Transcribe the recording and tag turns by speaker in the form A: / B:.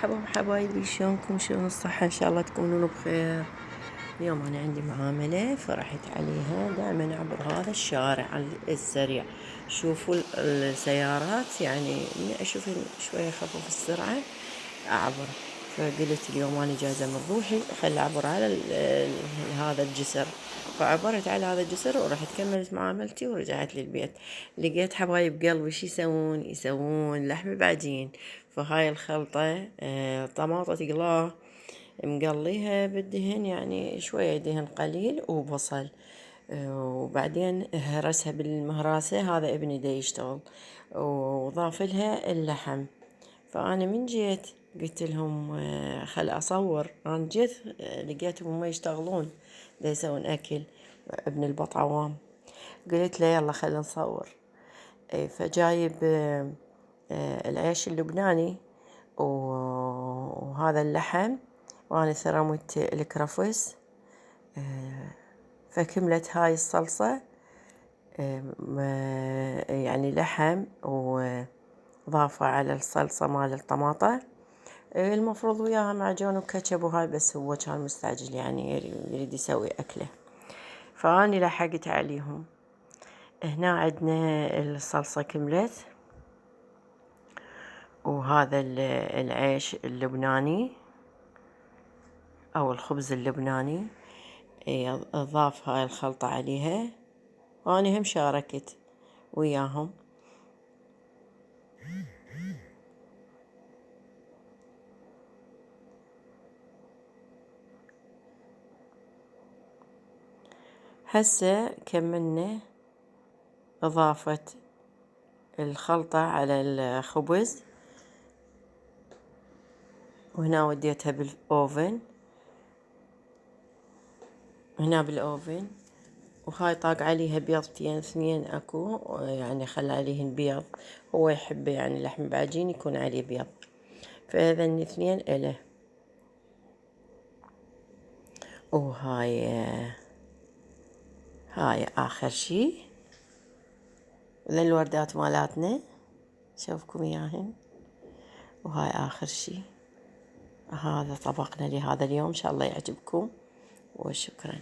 A: مرحبا حبايبي، شلونكم؟ شلون الصحة؟ إن شاء الله تكونون بخير. اليوم أنا عندي معاملة فرحت عليها. دائما أعبر هذا الشارع السريع، شوفوا السيارات، يعني من أشوف شوية خفف السرعة أعبر. فقلت اليوم أنا جايزة من روحي خل أعبر على هذا الجسر. فعبرت على هذا الجسر ورحت كملت معاملتي ورجعت للبيت. لقيت حبايب قلبي شي يسوون لحم بعجين. فهاي الخلطة طماطة قلاه مقليها بالدهن، يعني شوية دهن قليل وبصل، وبعدين هرسها بالمهراسة. هذا ابني دا يشتغل وضاف لها اللحم. فأنا من جيت قلت لهم خل أصور. أنا جيت لقيتهم هم يشتغلون دا يسوون أكل، ابن البط عوام. قلت له يلا خلينا نصور. فجايب العيش اللبناني وهذا اللحم، وأنا ثرمت الكرفس. فكملت هاي الصلصة، يعني لحم وضافة على الصلصة مال الطماطة. المفروض وياها معجون وكاتشب وهاي، بس هو كان مستعجل يعني يريد يسوي أكله، فأني لحقت عليهم. هنا عندنا الصلصة كملت، وهذا العيش اللبناني أو الخبز اللبناني أضاف هاي الخلطة عليها، وأنا هم شاركت وياهم. هسه كملنا إضافة الخلطة على الخبز، وهنا وديتها بالأوفن. هنا بالأوفن، وهاي طاق عليها بيضتين اثنين اكو، يعني خلى عليهن بيض. هو يحب يعني لحم بعجين يكون عليه بيض، فهذن اثنين اله. وهاي اخر شي، ذا الوردات مالاتنا شوفكم اياهن. وهاي اخر شي. هذا طبقنا لهذا اليوم، ان شاء الله يعجبكم وشكرا.